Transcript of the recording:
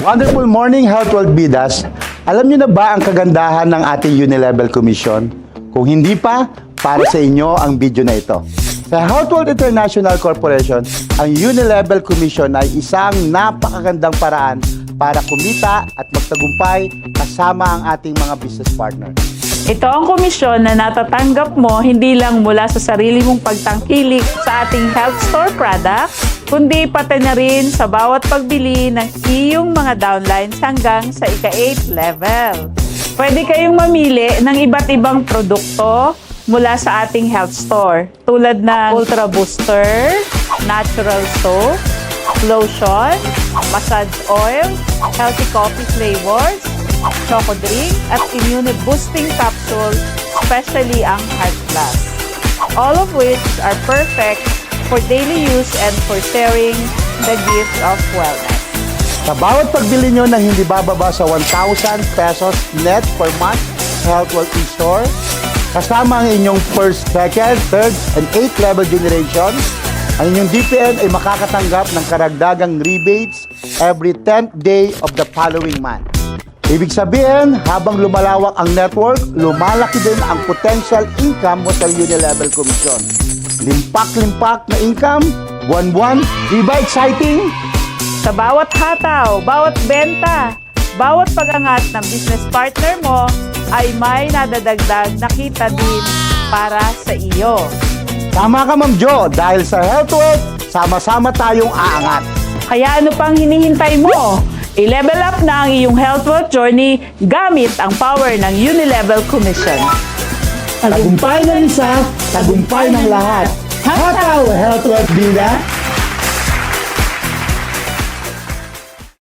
Wonderful morning, Health World Bidas. Alam niyo na ba ang kagandahan ng ating Unilevel Commission? Kung hindi pa, para sa inyo ang video na ito. Sa Health World International Corporation, ang Unilevel Commission ay isang napakagandang paraan para kumita at magtagumpay kasama ang ating mga business partner. Ito ang komisyon na natatanggap mo hindi lang mula sa sarili mong pagtangkilik sa ating health store product, kundi pati na rin sa bawat pagbili ng iyong mga downlines hanggang sa ika-8 level. Pwede kayong mamili ng iba't ibang produkto mula sa ating health store tulad ng Ultra Booster, Natural Soap, Lotion, Massage Oil, Healthy Coffee Flavors, Choco Drink, at Immune Boosting Capsule, especially ang Heart Plus. All of which are perfect for daily use and for sharing the gift of wellness. Sa bawat pagbili nyo ng hindi bababa sa 1,000 pesos net per month sa Health World e-store, kasama ang inyong first, second, third, and 8th level generation, ang inyong DPN ay makakatanggap ng karagdagang rebates every 10th day of the following month. Ibig sabihin, habang lumalawak ang network, lumalaki din ang potential income mo sa Unilevel Commission. Limpak-limpak na income, buwan-buwan, di ba exciting? Sa bawat hataw, bawat benta, bawat pag-angat ng business partner mo ay may nadadagdag na kita din para sa iyo. Tama ka, Ma'am Jo, dahil sa Health World, sama-sama tayong aangat. Kaya ano pang hinihintay mo? I-level up na ang iyong health wealth journey gamit ang power ng Unilevel Commission. Tagumpay ng isa, tagumpay ng lahat. Hataw, Health World Bida!